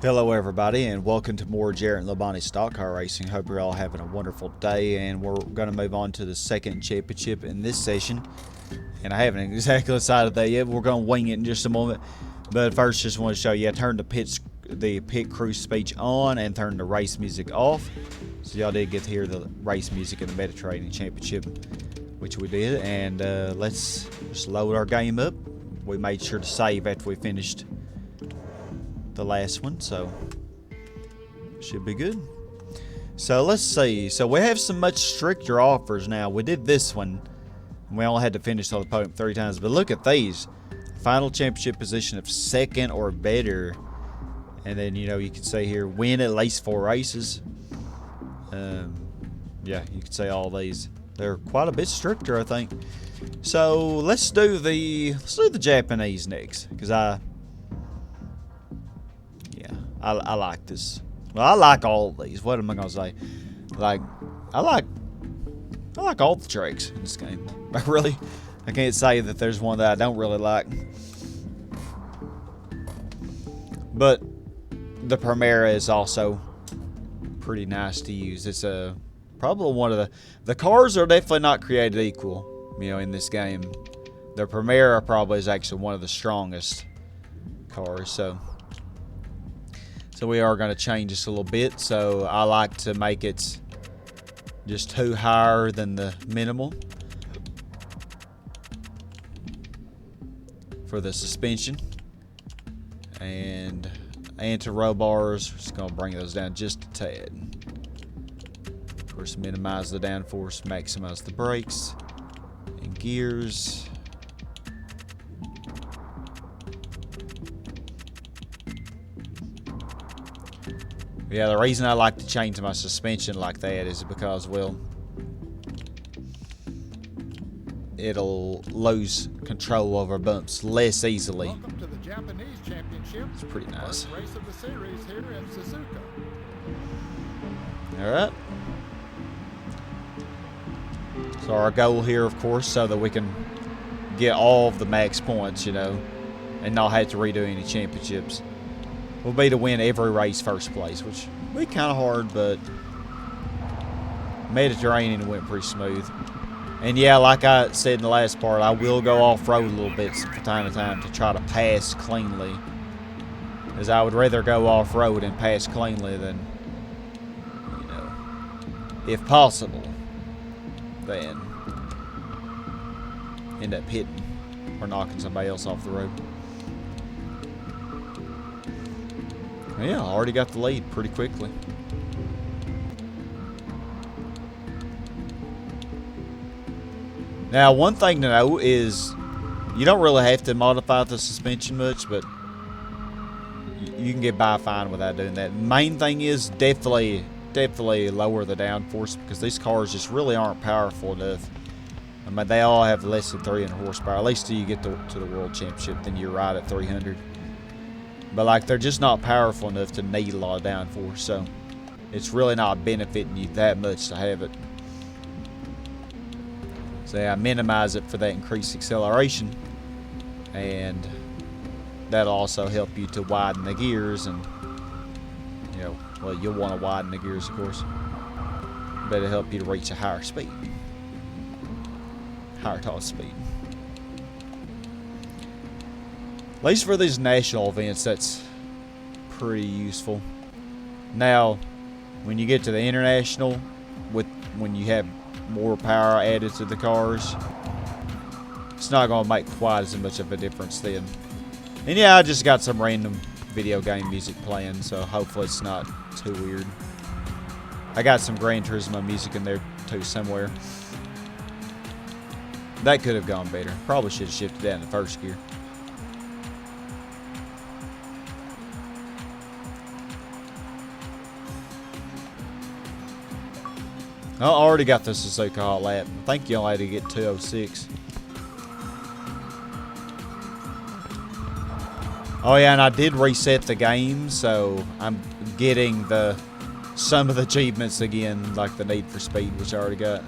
Hello everybody and welcome to more Jarrett Labonte stock car racing. Hope you're all having a wonderful day, and we're going to move on to the second championship in this session. And I haven't exactly decided that yet. We're going to wing it in just a moment. But first, just want to show you, I turned the pit crew speech on and turned the race music off. So y'all did get to hear the race music in the Meta Trading Championship, which we did. And let's just load our game up. We made sure to save after we finished the last one, so should be good. So let's see. So we have some much stricter offers now. We did this one, and we only had to finish on the podium 3 times. But look at these: final championship position of 2nd or better, and then you can say here win at least 4 races. Yeah, you could say all these. They're quite a bit stricter, I think. So let's do the Japanese next, because I like this. Well, I like all of these. What am I gonna say? Like, I like all the tracks in this game. I can't say that there's one that I don't really like. But the Primera is also pretty nice to use. It's probably one of the cars are definitely not created equal, in this game. The Primera probably is actually one of the strongest cars, so we are going to change this a little bit. So I like to make it just 2 higher than the minimal for the suspension. And anti-roll bars, just going to bring those down just a tad. Of course, minimize the downforce, maximize the brakes and gears. Yeah, the reason I like to change my suspension like that is because, well, it'll lose control over bumps less easily. Welcome to the Japanese Championship. It's pretty nice. First race of the series here at Suzuka. All right. So our goal here, of course, so that we can get all of the max points, and not have to redo any championships, will be to win every race first place, which will be kind of hard, but Mediterranean went pretty smooth. And yeah, like I said in the last part, I will go off-road a little bit from time to time to try to pass cleanly, as I would rather go off-road and pass cleanly than, if possible, than end up hitting or knocking somebody else off the road. Yeah, I already got the lead pretty quickly. Now, one thing to know is you don't really have to modify the suspension much, but you can get by fine without doing that. Main thing is definitely lower the downforce, because these cars just really aren't powerful enough. I mean, they all have less than 300 horsepower. At least till you get to the World Championship, then you're right at 300. But they're just not powerful enough to need a lot of downforce, so it's really not benefiting you that much to have it. So yeah, I minimize it for that increased acceleration, and that'll also help you to widen the gears, and well, you'll want to widen the gears, of course, but it'll help you to reach a higher speed, higher top speed. At least for these national events, that's pretty useful. Now, when you get to the international, when you have more power added to the cars, it's not going to make quite as much of a difference then. And yeah, I just got some random video game music playing, so hopefully it's not too weird. I got some Gran Turismo music in there too somewhere. That could have gone better. Probably should have shifted that in the first gear. I already got the Suzuka Hot Lap. I think you only had to get 206. Oh yeah, and I did reset the game, so I'm getting some of the achievements again, like the Need for Speed, which I already got,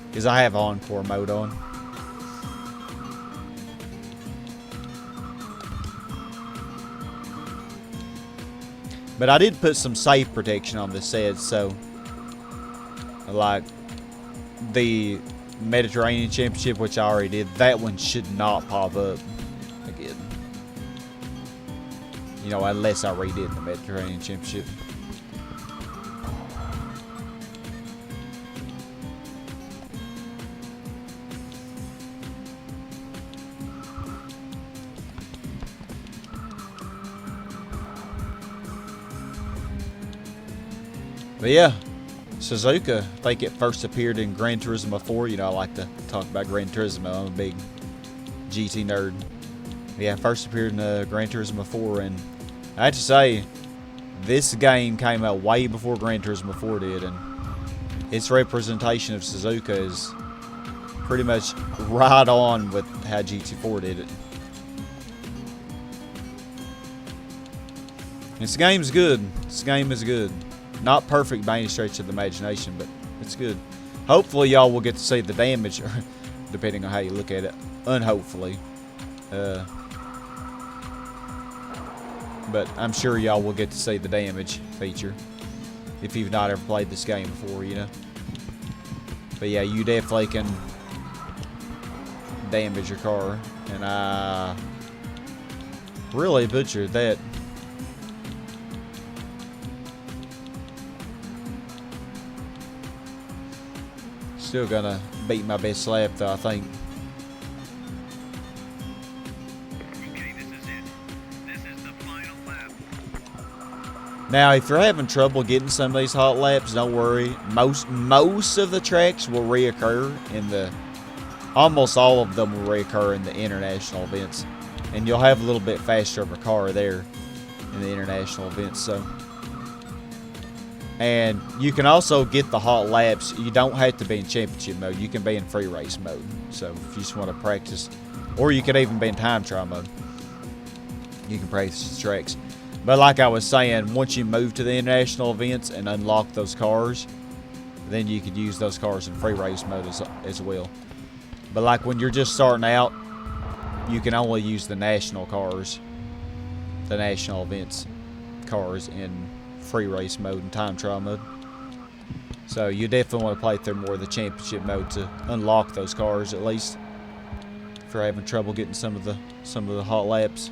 because I have Encore mode on. But I did put some safe protection on this set, so like the Mediterranean Championship, which I already did, that one should not pop up again. You know, unless I redid the Mediterranean Championship. But yeah, Suzuka, I think it first appeared in Gran Turismo 4. You know, I like to talk about Gran Turismo. I'm a big GT nerd. Yeah, first appeared in Gran Turismo 4, and I have to say, this game came out way before Gran Turismo 4 did, and its representation of Suzuka is pretty much right on with how GT4 did it. This game's good. This game is good. Not perfect by any stretch of the imagination, but it's good. Hopefully, y'all will get to see the damage, depending on how you look at it. Unhopefully. But I'm sure y'all will get to see the damage feature if you've not ever played this game before, you know. But yeah, you definitely can damage your car, and I really butchered that. Still gonna beat my best lap though, I think. Okay, this is it. This is the final lap. Now, if you're having trouble getting some of these hot laps, don't worry. Most of the tracks will reoccur in the, almost all of them will reoccur in the international events, and you'll have a little bit faster of a car there in the international events. So, and you can also get the hot laps. You don't have to be in championship mode. You can be in free race mode. So if you just want to practice, or you could even be in time trial mode. You can practice the tracks. But like I was saying, once you move to the international events and unlock those cars, then you could use those cars in free race mode as well. But like when you're just starting out, you can only use the national cars, the national events cars in free race mode and time trial mode. So you definitely want to play through more of the championship mode to unlock those cars, at least if you're having trouble getting some of the hot laps.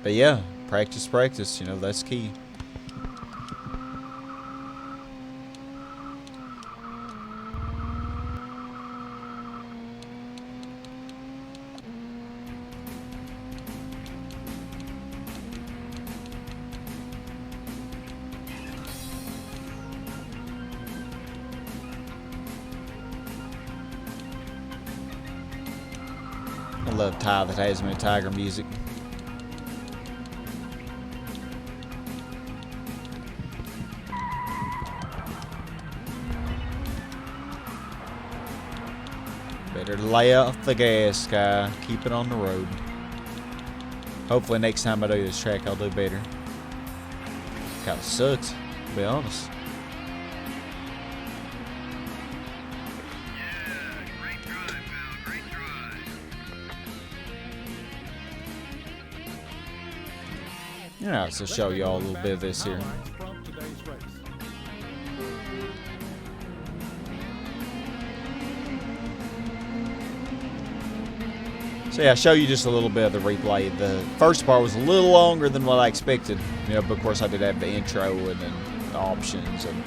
But yeah, practice, you know, that's key. I love Ty the Tasmanian Tiger music. Better lay off the gas, guy. Keep it on the road. Hopefully next time I do this track, I'll do better. Kinda sucks, to be honest. Yeah, great drive, pal. Great drive. Yeah, so show y'all a little bit of this here. Highlights from today's race. So yeah, I'll show you just a little bit of the replay. The first part was a little longer than what I expected. You know, but of course I did have the intro and then the options, and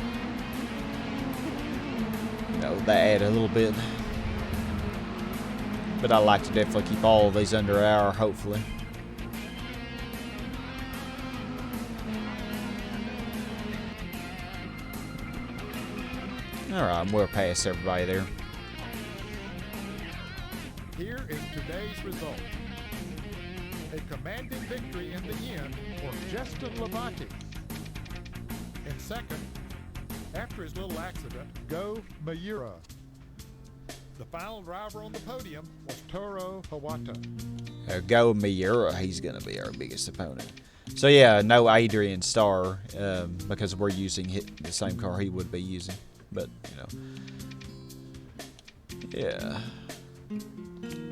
you know, that added a little bit. But I like to definitely keep all of these under an hour, hopefully. Alright, I'm well past everybody there. Here is today's result. A commanding victory in the end for Jarrett Labonte. In second, after his little accident, Go Mayura. The final driver on the podium was Toro Hawata. Go Miura, he's going to be our biggest opponent. So yeah, no Adrian Starr, because we're using the same car he would be using. But, you know, Yeah.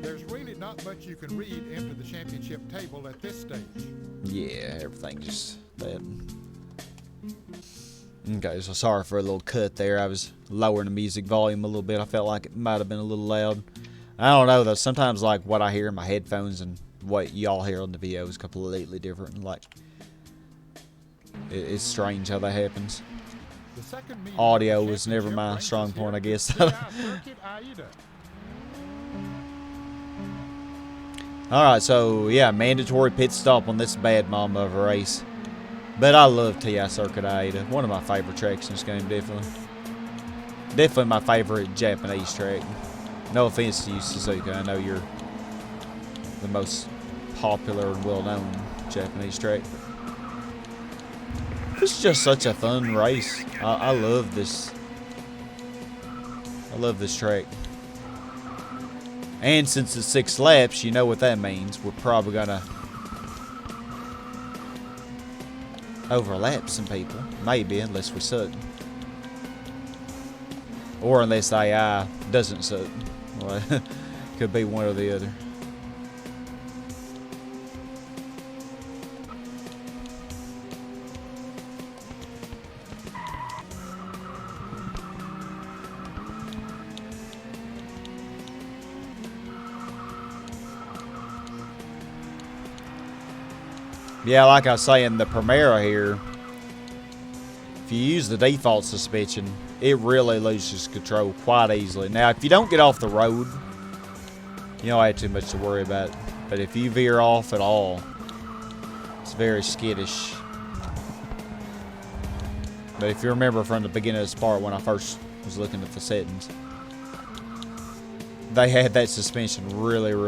There's really not much you can read into the championship table at this stage. Yeah, everything just that. Okay, so sorry for a little cut there. I was lowering the music volume a little bit. I felt like it might have been a little loud. I don't know though. Sometimes like what I hear in my headphones and what y'all hear on the video is completely different. Like it's strange how that happens. The second meeting Audio of the was never my championship strong brings us point, I here guess. to Circuit Aida. Alright, so yeah, mandatory pit stop on this bad mama of a race. But I love TI Circuit Aida. One of my favorite tracks in this game, definitely. Definitely my favorite Japanese track. No offense to you, Suzuka. I know you're the most popular and well-known Japanese track. It's just such a fun race. I love this. I love this track. And since it's 6 laps, you know what that means. We're probably gonna overlap some people. Maybe, unless we suck. Or unless AI doesn't suck. Well, could be one or the other. Yeah, like I was saying, the Primera here, if you use the default suspension, it really loses control quite easily. Now, if you don't get off the road, you don't have too much to worry about. But if you veer off at all, it's very skittish. But if you remember from the beginning of this part when I first was looking at the settings, they had that suspension really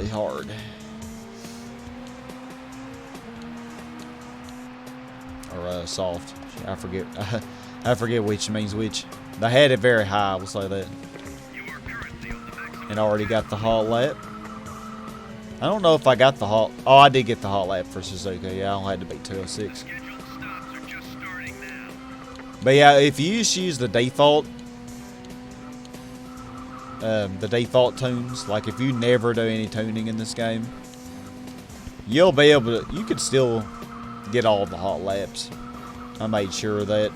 hard. Or soft. I forget. I forget which means which. They had it very high. We'll say that. And already got the hot lap. I don't know if I got the hot. Oh, I did get the hot lap for Suzuka. Yeah, I don't have to beat 206. But yeah, if you just use the default tunes, like if you never do any tuning in this game, you'll be able to, you could still get all the hot laps. I made sure of that.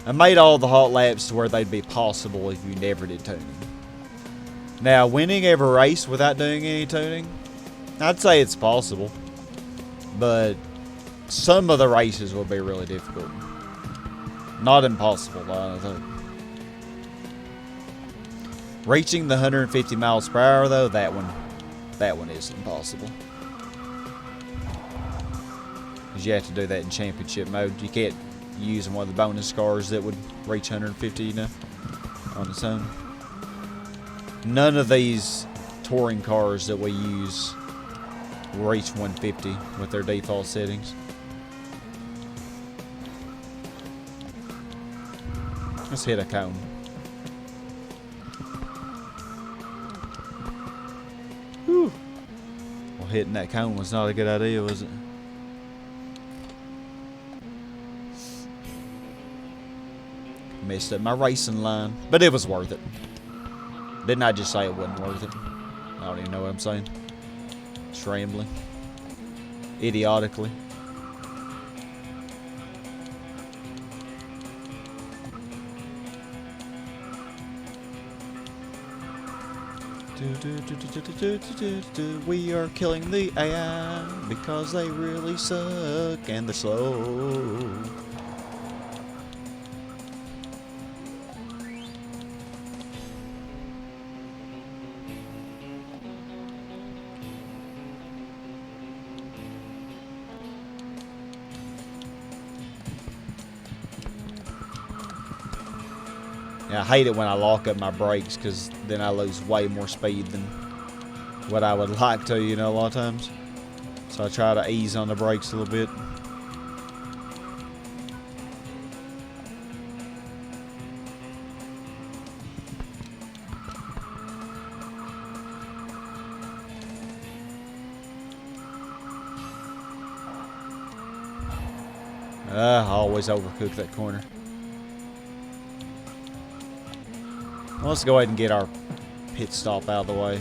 I made all the hot laps to where they'd be possible if you never did tuning. Now, winning every race without doing any tuning, I'd say it's possible, but some of the races will be really difficult. Not impossible, though, I think. Reaching the 150 miles per hour, though, that one is impossible. Because you have to do that in championship mode. You can't use one of the bonus cars that would reach 150, you know, on its own. None of these touring cars that we use will reach 150 with their default settings. Let's hit a cone. Whew. Well, hitting that cone was not a good idea, was it? Messed up my racing line, but it was worth it. Didn't I just say it wasn't worth it? I don't even know what I'm saying. Just rambling. Idiotically. We are killing the AI because they really suck and they're slow. I hate it when I lock up my brakes because then I lose way more speed than what I would like to, you know, a lot of times. So I try to ease on the brakes a little bit. I always overcook that corner. Well, let's go ahead and get our pit stop out of the way.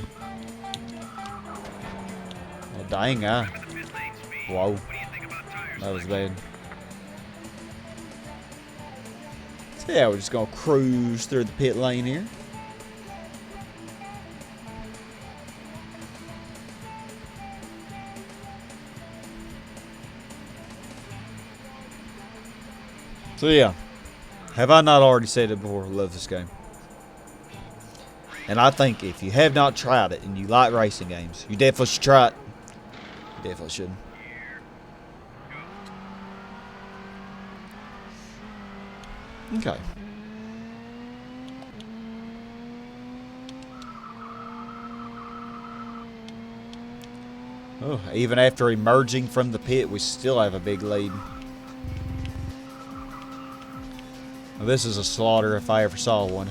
Well, dang, Remember the pit lane speed. Whoa. What do you think about tire That was selection? bad. So yeah, we're just gonna cruise through the pit lane here. So yeah, have I not already said it before? I love this game. And I think if you have not tried it and you like racing games, you definitely should try it. You definitely should. Okay. Oh, even after emerging from the pit, we still have a big lead. Well, this is a slaughter if I ever saw one.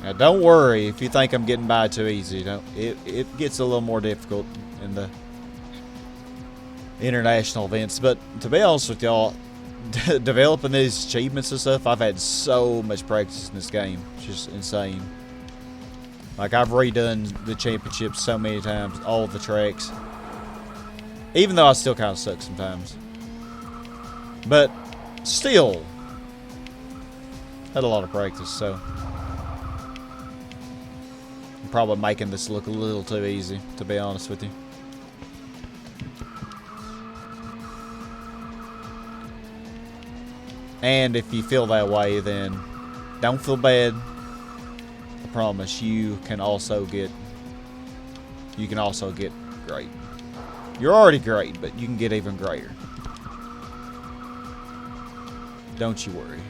Now, don't worry if you think I'm getting by too easy. Don't. It gets a little more difficult in the international events. But to be honest with y'all, developing these achievements and stuff, I've had so much practice in this game. It's just insane. Like, I've redone the championships so many times, all the tracks. Even though I still kind of suck sometimes. But still, had a lot of practice, so I'm probably making this look a little too easy, to be honest with you. And if you feel that way, then don't feel bad. I promise you can also get great. You're already great, but you can get even greater. Don't you worry.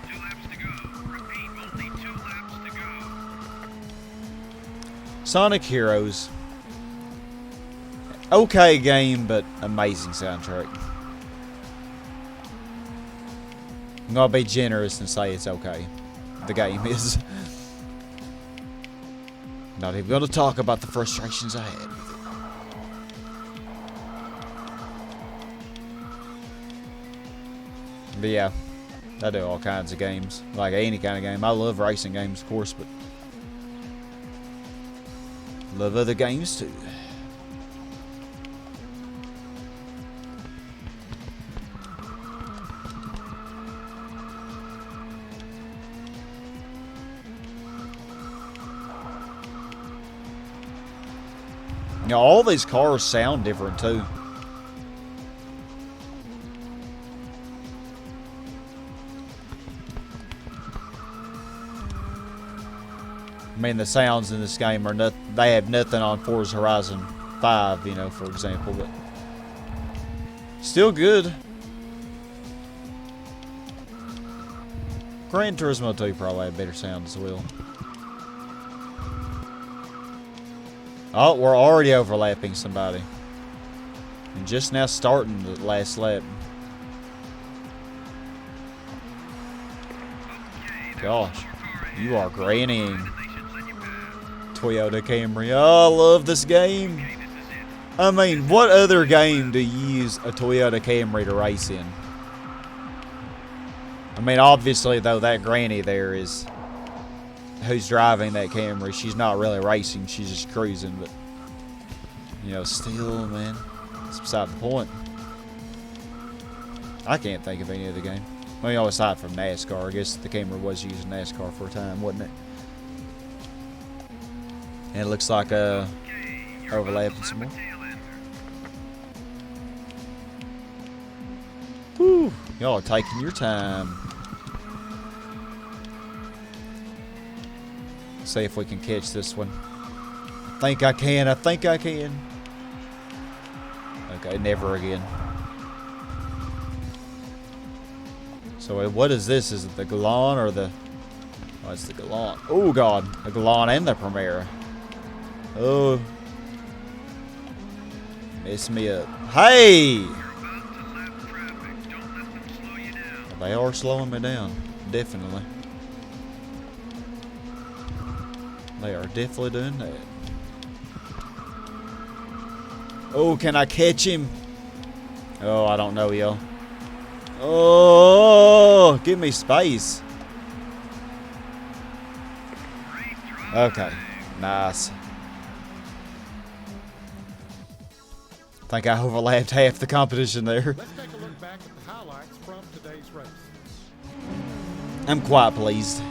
Two laps to go. Repeat, only 2 laps to go. Sonic Heroes. Okay game, but amazing soundtrack. I'm gonna be generous and say it's okay. The game is. Not even gonna talk about the frustrations I had with it. But yeah, I do all kinds of games. Like any kind of game. I love racing games, of course, but love other games too. You know, all these cars sound different too. I mean, the sounds in this game are they have nothing on Forza Horizon 5, you know, for example, but still good. Gran Turismo 2 probably had better sound as well. Oh, we're already overlapping somebody. And just now starting the last lap. Gosh, you are grannying. Toyota Camry. Oh, I love this game. I mean, what other game do you use a Toyota Camry to race in? I mean, obviously, though, that granny there is who's driving that Camry. She's not really racing. She's just cruising. But, you know, still, man, it's beside the point. I can't think of any other game. I mean, aside from NASCAR. I guess the Camry was using NASCAR for a time, wasn't it? And it looks like overlapping some more. Whew, y'all are taking your time. See if we can catch this one. I think I can. I think I can. Okay, never again. So what is this? Is it the Galan or the... Oh, it's the Galan. Oh, God. The Galan and the Primera. Oh. Mess me up. Hey! You're about to lap traffic. Don't let them slow you down. They are slowing me down. Definitely. They are definitely doing that. Oh, can I catch him? Oh, I don't know, yo. Oh, give me space. Okay, nice. I think I overlapped half the competition there. Let's take a look back at the highlights from today's race. I'm quite pleased.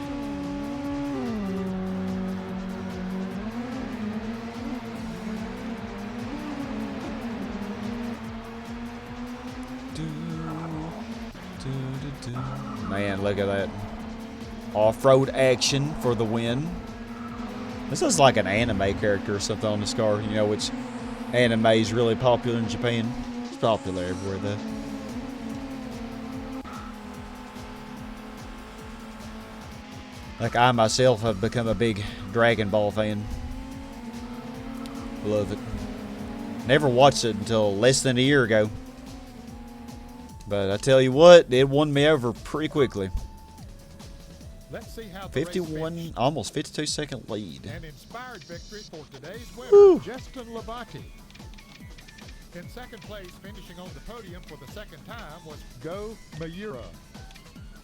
Man, look at that. Off-road action for the win. This is like an anime character or something on this car, you know, which anime is really popular in Japan. It's popular everywhere, though. Like, I myself have become a big Dragon Ball fan. Love it. Never watched it until less than a year ago. But I tell you what, it won me over pretty quickly. Let's see how the 51, race finished. almost 52-second lead. An inspired victory for today's winner, Woo. Justin Labonte. In second place, finishing on the podium for the second time, was Go Mayura.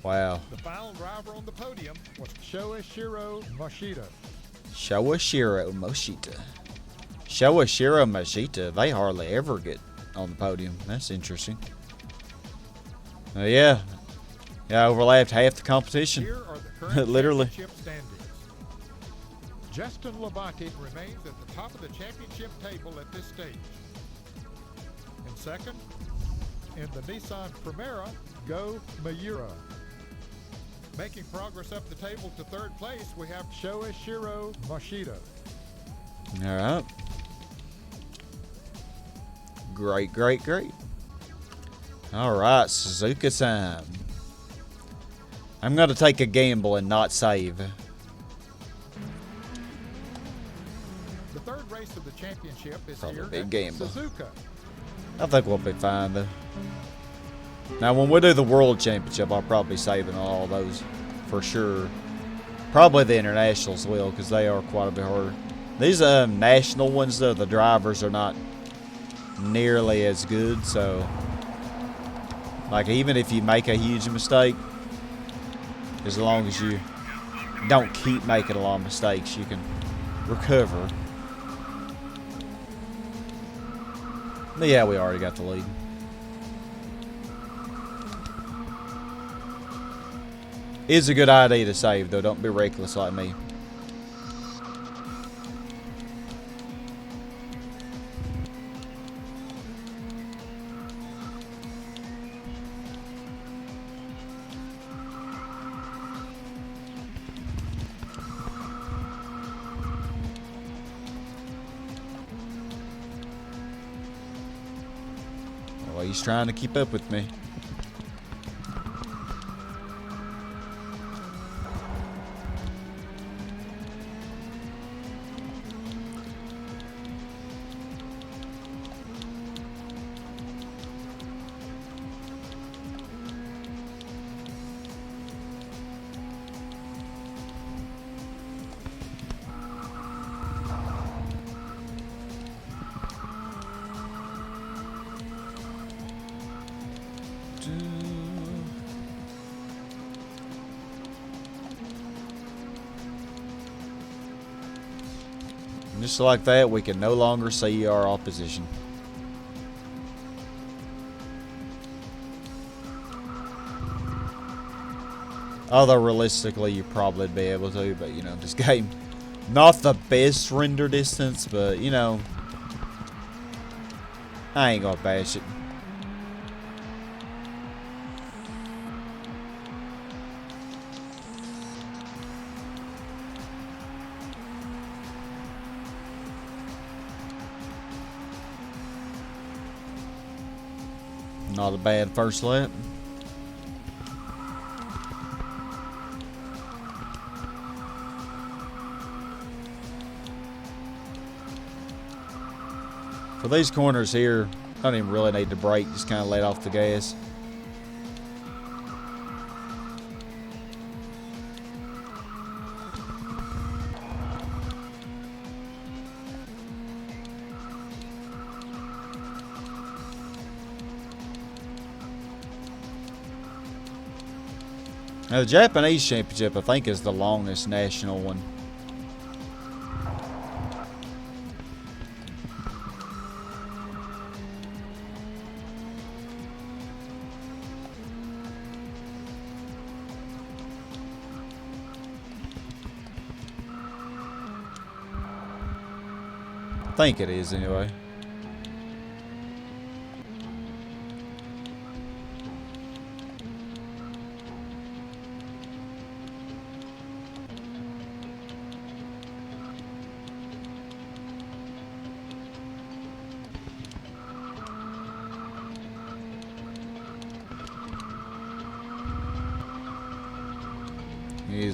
Wow. The final driver on the podium was Shoichiro Moshida. Shoichiro Moshida. Shoichiro Moshida, they hardly ever get on the podium. That's interesting. Yeah. Yeah, I overlapped half the competition. Here are the current Literally. championship standings. Justin Labonte remains at the top of the championship table at this stage. In second, in the Nissan Primera, Go Mayura. Making progress up the table to third place, we have Shoichiro Moshida. All right. Great, great, great. All right, Suzuka time. I'm going to take a gamble and not save. The third race of the championship is Probably here a big at gamble. Suzuka. I think we'll be fine, though. Now, when we do the World Championship, I'll probably be saving on all those for sure. Probably the internationals will, because they are quite a bit harder. These national ones, though, the drivers are not nearly as good, so like even if you make a huge mistake, as long as you don't keep making a lot of mistakes, you can recover. But yeah, we already got the lead. It's a good idea to save, though. Don't be reckless like me. Well, he's trying to keep up with me. And just like that, we can no longer see our opposition. Although realistically, you probably be able to, but you know, this game, not the best render distance, but you know, I ain't gonna bash it. Not a bad first lap. For these corners here, don't even really need to brake, just kind of let off the gas. Now the Japanese championship, I think, is the longest national one. I think it is anyway.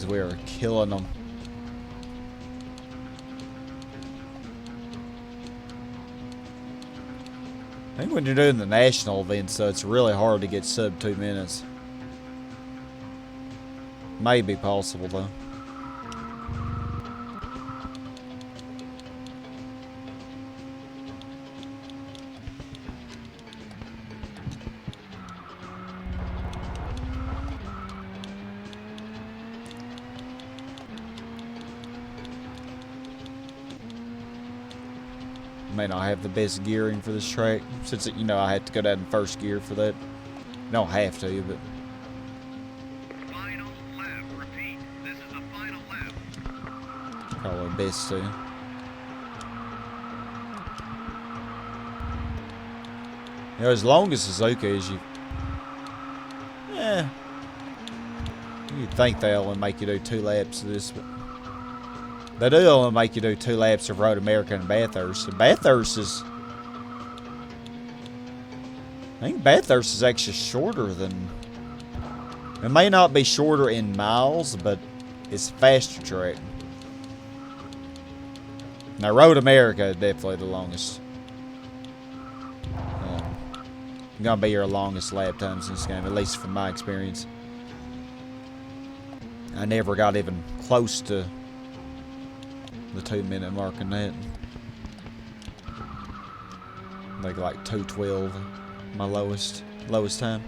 We are killing them. I think when you're doing the national events, though, it's really hard to get sub 2 minutes. Maybe possible, though. May not have the best gearing for this track, since you know I had to go down in first gear for that. You don't have to, but Final lap. Repeat. This is the final lap. probably best to. You know, as long as Suzuka is, you'd think they only make you do 2 laps of this, but they do only make you do 2 laps of Road America and Bathurst. And Bathurst is, I think Bathurst is actually shorter than, it may not be shorter in miles, but it's a faster track. Now Road America is definitely the longest. Gonna be your longest lap times in this game, at least from my experience. I never got even close to the 2 minute mark in that. Like 2:12, my lowest time.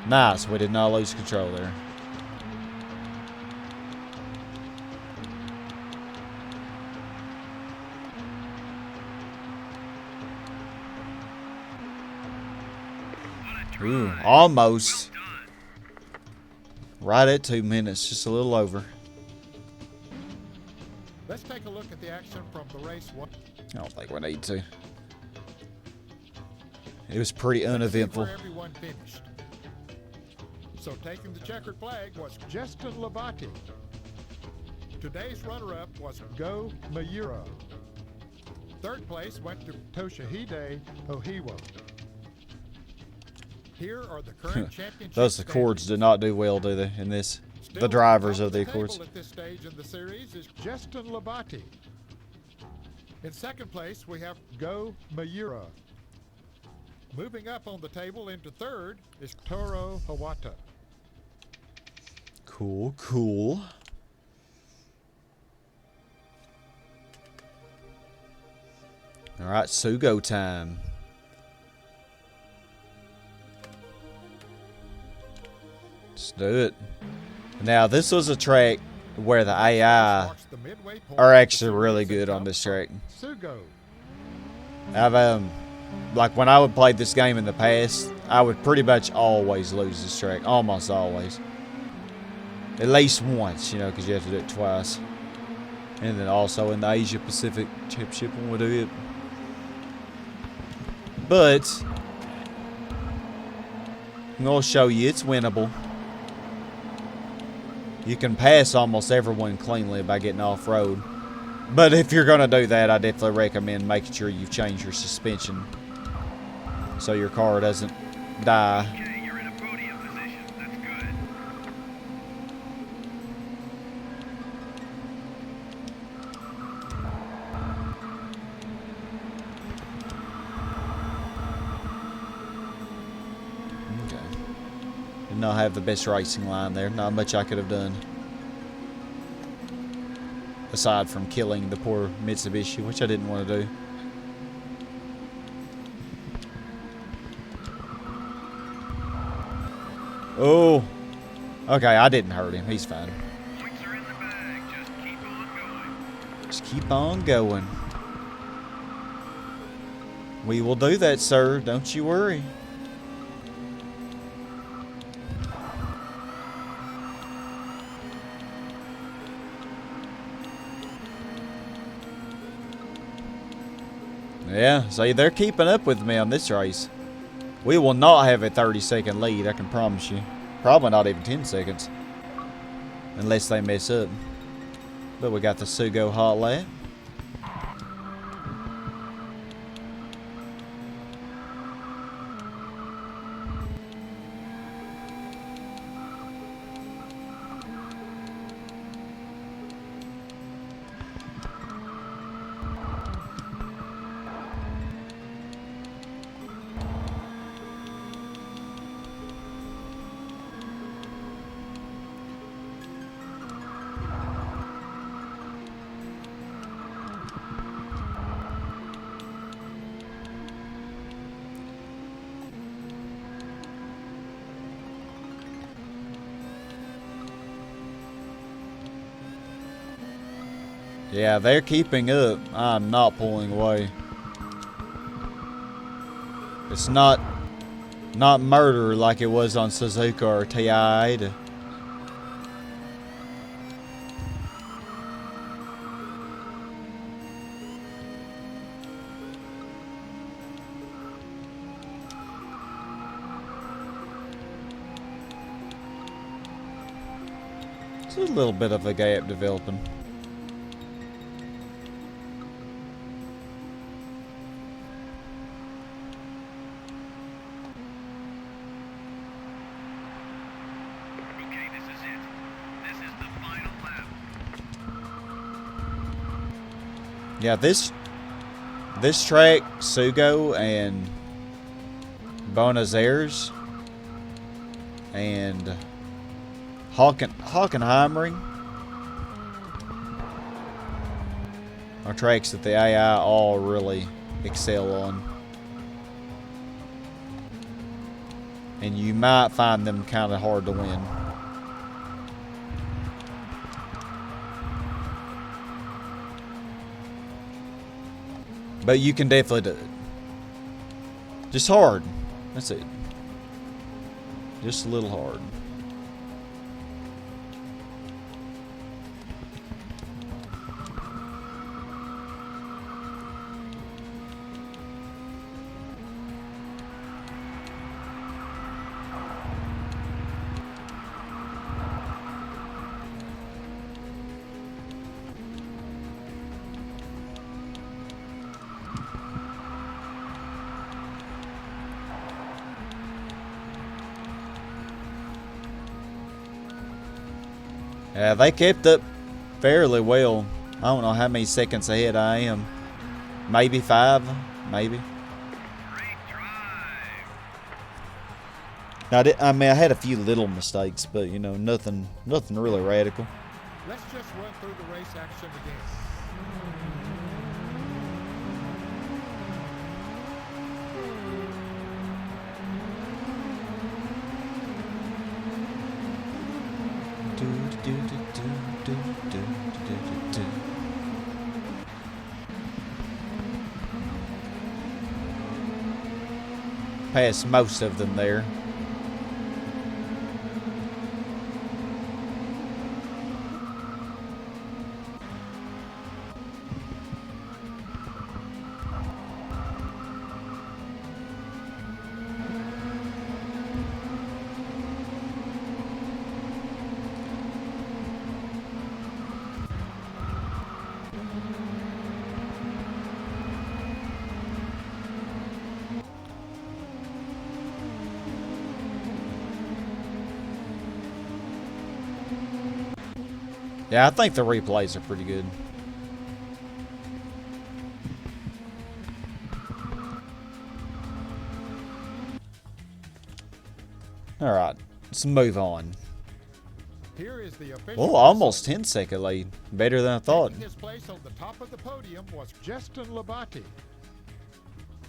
Nice, we did not lose control there. Ooh, almost. Right at 2 minutes, just a little over. Let's take a look at the action from the race one. I don't think we need to. It was pretty uneventful. Where everyone finished. So taking the checkered flag was Justin Labonte. Today's runner-up was Go Mayura. Third place went to Toshihide Ohiwa. Here are the current championship Those Accords did not do well, do they, in this? The drivers of the Accords. At this stage in the series is Justin Labonte. In second place, we have Go Mayura. Moving up on the table into third is Toro Hawata. Cool, cool. All right, Sugo time. Let's do it. Now, this was a track where the AI Marks the midway point are of the actually really series good and on this jump track. from Sugo. I've like when I would play this game in the past, I would pretty much always lose this track, almost always. At least once, you know, because you have to do it twice. And then also in the Asia Pacific Championship when we do it. But I'm gonna show you it's winnable. You can pass almost everyone cleanly by getting off-road. But if you're gonna do that, I definitely recommend making sure you've changed your suspension so your car doesn't die. Okay, you're in a podium position. That's good. Okay. Did not have the best racing line there. Not much I could have done. Aside from killing the poor Mitsubishi, which I didn't want to do. Oh. Okay, I didn't hurt him. He's fine. Points are in the bag. Just keep on going. Just keep on going. We will do that, sir. Don't you worry. Yeah, see, they're keeping up with me on this race. We will not have a 30-second lead, I can promise you. Probably not even 10 seconds. Unless they mess up. But we got the Sugo hot lap. Yeah, they're keeping up. I'm not pulling away. It's not murder like it was on Suzuka or TI. It's a little bit of a gap developing. Okay, this is it. This is the final lap. Yeah, this track, Sugo and Buenos Aires and Hockenheimring are tracks that the AI all really excel on. And you might find them kind of hard to win. But you can definitely do it. Just hard. That's it. Just a little hard. Yeah, they kept up fairly well. I don't know how many seconds ahead I am. Maybe 5, maybe. Great drive. I mean, I had a few little mistakes, but you know, nothing really radical. Let's just run through the race action again. Past most of them there. Yeah, I think the replays are pretty good. Alright, let's move on. Here is the official Oh, almost 10-second lead. Better than I thought. Taking his place on the top of the podium was Justin Labonte.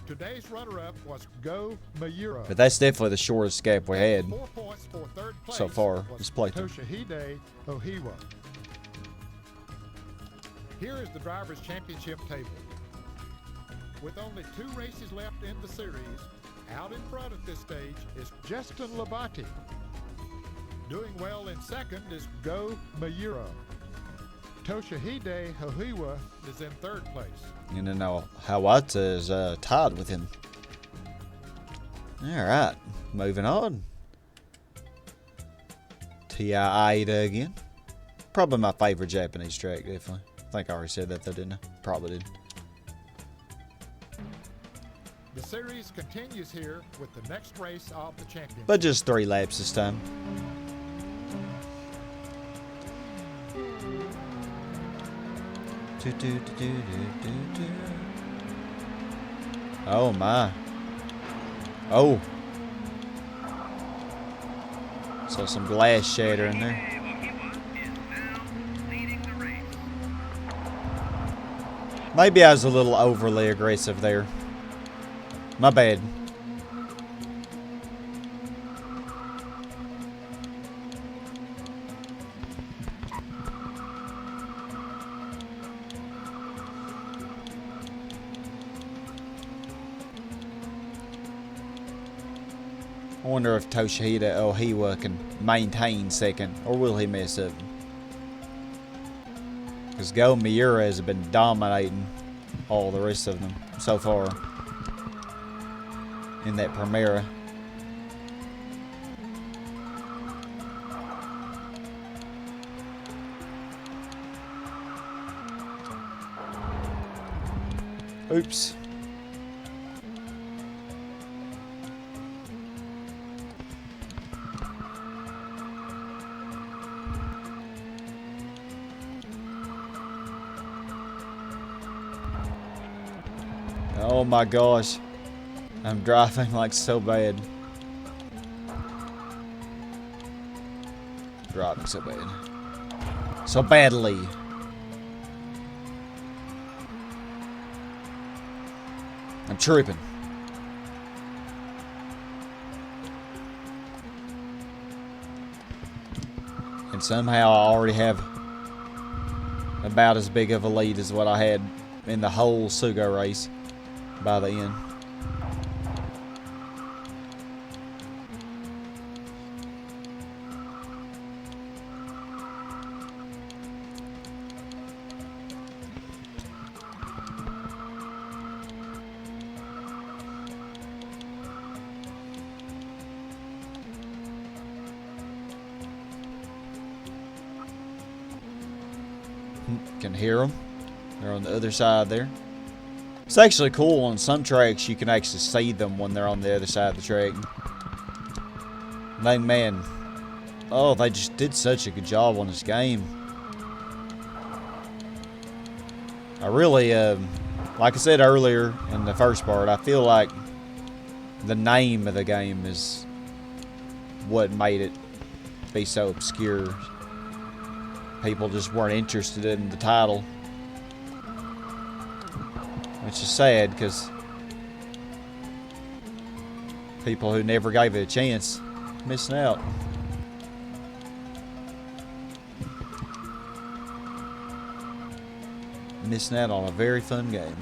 Today's runner-up was Go Mayura. But that's definitely the shortest gap we had 4 points for third place so far was this playthrough. Toshihide Ohiwa. Here is the Drivers' Championship table. With only 2 races left in the series, out in front at this stage is Justin Labonte. Doing well in second is Go Mayura. Toshihide Ohiwa is in third place. And then now Hawata is tied with him. Alright, moving on. Aida again. Probably my favorite Japanese track, definitely. I think I already said that though, didn't I? Probably did. The series continues here with the next race of the championship. But just 3 laps this time. Oh my. Oh. So some glass shatter in there. Maybe I was a little overly aggressive there. My bad. I wonder if Toshihide Ohiwa can maintain second, or will he mess up? Because Go Miura has been dominating all the rest of them so far in that Primera. Oops. Oh my gosh. I'm driving like so bad. Driving so bad. So badly. I'm tripping. And somehow I already have about as big of a lead as what I had in the whole Sugo race by the end. Can hear them. They're on the other side there. It's actually cool on some tracks you can actually see them when they're on the other side of the track. Like, man, oh, they just did such a good job on this game. I really, like I said earlier in the first part, I feel like the name of the game is what made it be so obscure. People just weren't interested in the title. Which is sad, because people who never gave it a chance missing out. Missing out on a very fun game.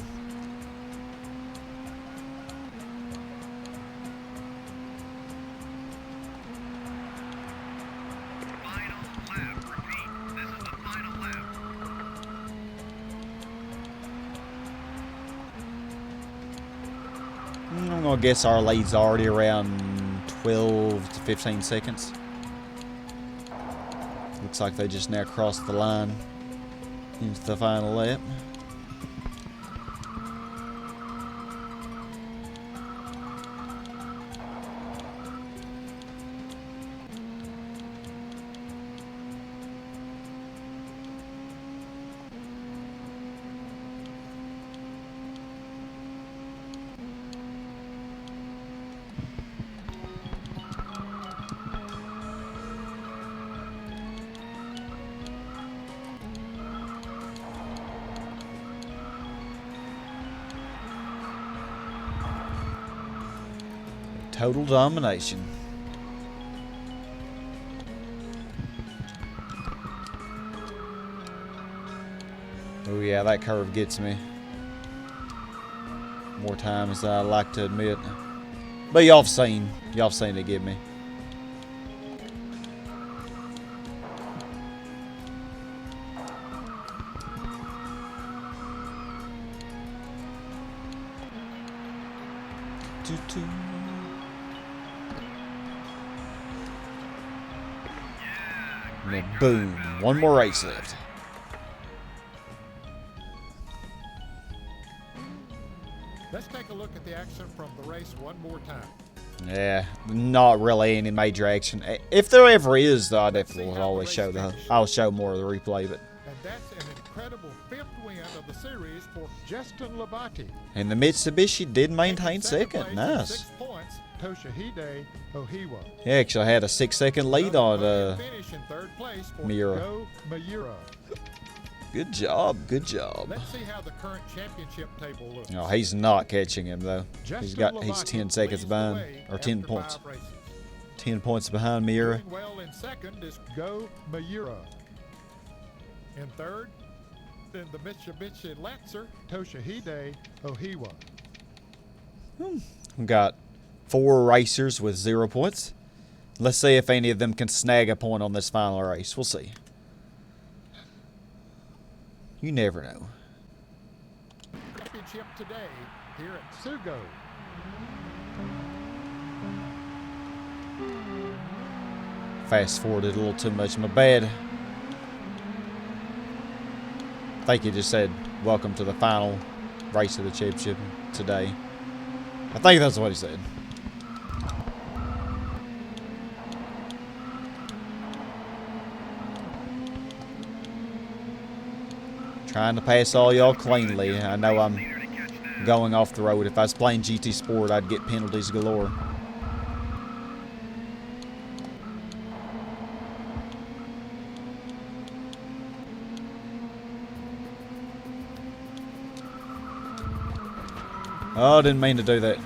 I'm gonna guess our lead's already around 12 to 15 seconds. Looks like they just now crossed the line into the final lap. Total domination. Oh yeah, that curve gets me more times than I like to admit. But y'all have seen it get me. Doo-doo. And then boom, one more race left. Let's take a look at the action from the race one more time. Yeah, not really any major action. If there ever is, though, I definitely will always show I'll show more of the replay. But And that's an incredible 5th win of the series for Justin Labonte. and the Mitsubishi did maintain Taking second. place with Nice. 6 points, Toshihide Ohiwa. He actually had a 6-second lead on Finish in 3rd place for Miura. Go Miura. Good job, good job. Let's see how the current championship table looks. No, he's not catching him though. He's Justin 10 Labonte seconds leads the behind, way or 10 after points. 5 races. 10 points behind Miura. Doing well in 2nd is Go Miura. In 3rd, then the Mitsubishi Lancer, Toshihide Ohiwa. We got 4 racers with 0 points. Let's see if any of them can snag a point on this final race. We'll see. You never know. Championship today here at Sugo. Fast forwarded a little too much. My bad. I think he just said, welcome to the final race of the championship today. I think that's what he said. Trying to pass all y'all cleanly. I know I'm going off the road. If I was playing GT Sport, I'd get penalties galore. Oh, didn't mean to do that.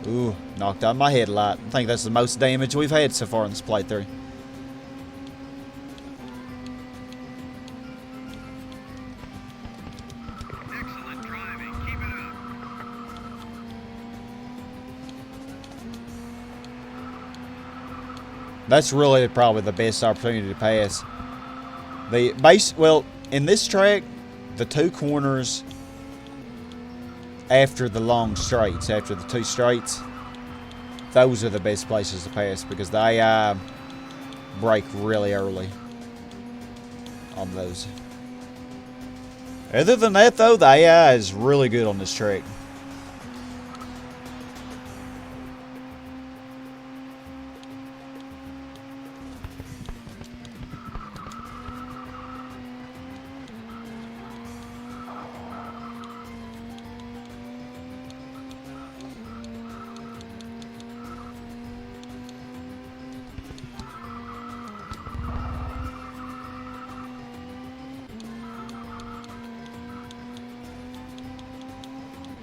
Ooh, knocked out my headlight. I think that's the most damage we've had so far in this playthrough. Excellent driving. Keep it up. That's really probably the best opportunity to pass. Well, in this track, the 2 corners after the long straights, after the 2 straights, those are the best places to pass because the AI brake really early on those. Other than that, though, the AI is really good on this track.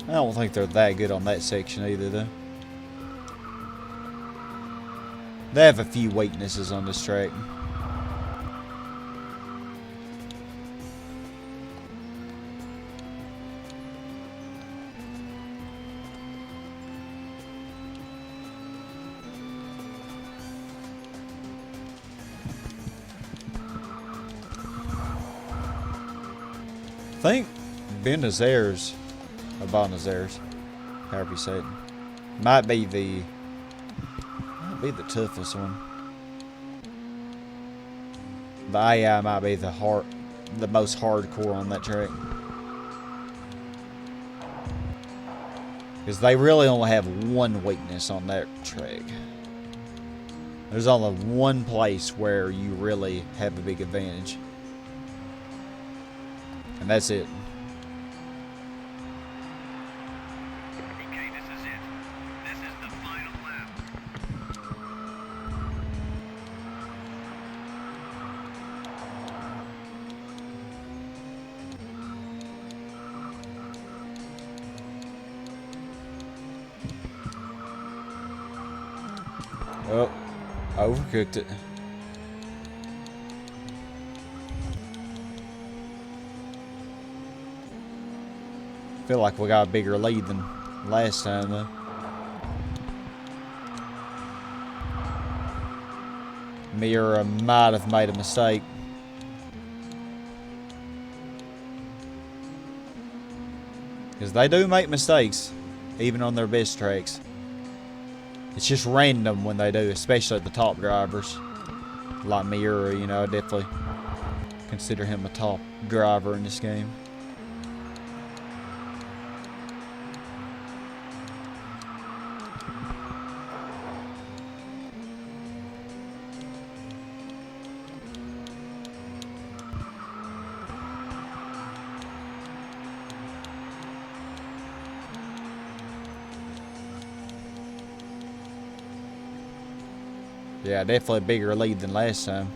I don't think they're that good on that section either, though. They have a few weaknesses on this track. think Benazares, or Bonazares, however you say it, might be the toughest one. The AI might be the most hardcore on that track. Because they really only have one weakness on that track. There's only one place where you really have a big advantage. And that's it. Okay, this is it. This is the final lap. Oh, overcooked it. Feel like we got a bigger lead than last time though. Miura might have made a mistake. Because they do make mistakes, even on their best tracks. It's just random when they do, especially the top drivers. Like Miura, you know, I definitely consider him a top driver in this game. Yeah, definitely a bigger lead than last time.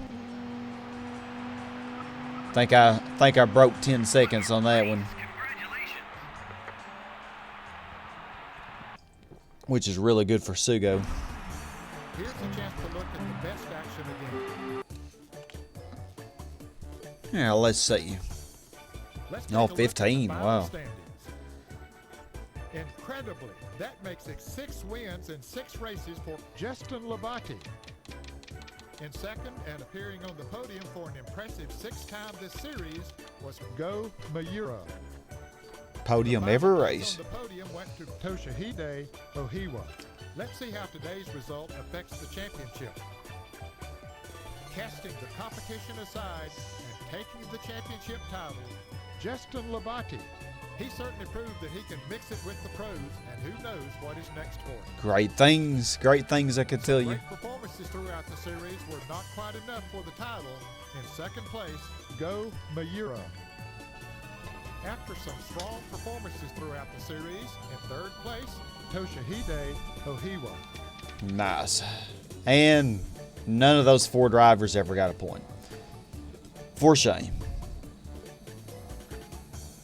Think I broke 10 seconds on that one, Congratulations. which is really good for Sugo. Here's a chance to look at the best action again. Yeah, let's see. Let's Oh, take a look at the 15, final wow. standings. Incredibly, that makes it 6 wins in 6 races for Justin Labonte. In second and appearing on the podium for an impressive 6th time this series was Go Miura. Podium The every final race. place on the podium went to Toshihide Ohiwa. Let's see how today's result affects the championship. Casting the competition aside and taking the championship title, Justin Labonte. He certainly proved that he can mix it with the pros, and who knows what is next for him. Great things I could tell you. Great performances throughout the series were not quite enough for the title. In second place, Go Miura. After some strong performances throughout the series, in third place, Toshihide Ohiwa. Nice. And none of those 4 drivers ever got a point. For shame.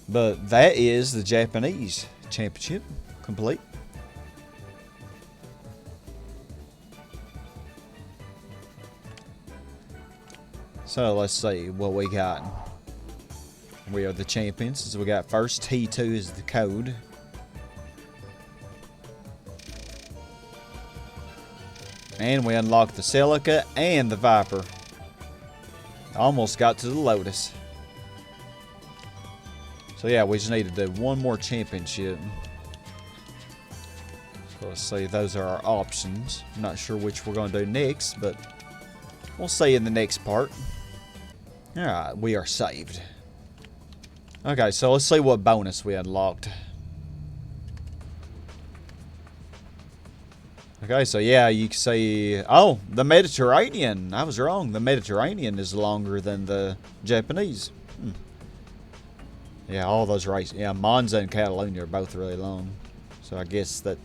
But that is the Japanese championship complete. So let's see what we got. We are the champions. So we got first T2 is the code. And we unlocked the Celica and the Viper. Almost got to the Lotus. So yeah, we just need to do one more championship. So let's see, those are our options. I'm not sure which we're going to do next, but we'll see in the next part. Alright, we are saved. Okay, so let's see what bonus we unlocked. Okay, so yeah, you can see... Oh, the Mediterranean. I was wrong. The Mediterranean is longer than the Japanese. Yeah, all those races. Yeah, Monza and Catalunya are both really long. So I guess that...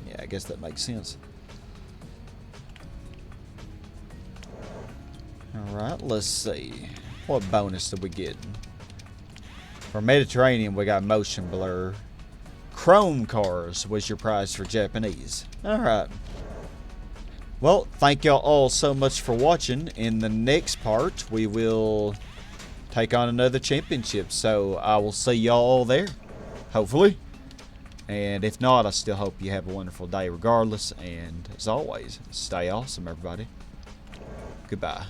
Yeah, I guess that makes sense. Alright, let's see. What bonus did we get? For Mediterranean, we got motion blur. Chrome cars was your prize for Japanese. Alright. Well, thank y'all all so much for watching. In the next part, we will take on another championship. So I will see y'all there, hopefully. And if not, I still hope you have a wonderful day regardless. And as always, stay awesome, everybody. Goodbye.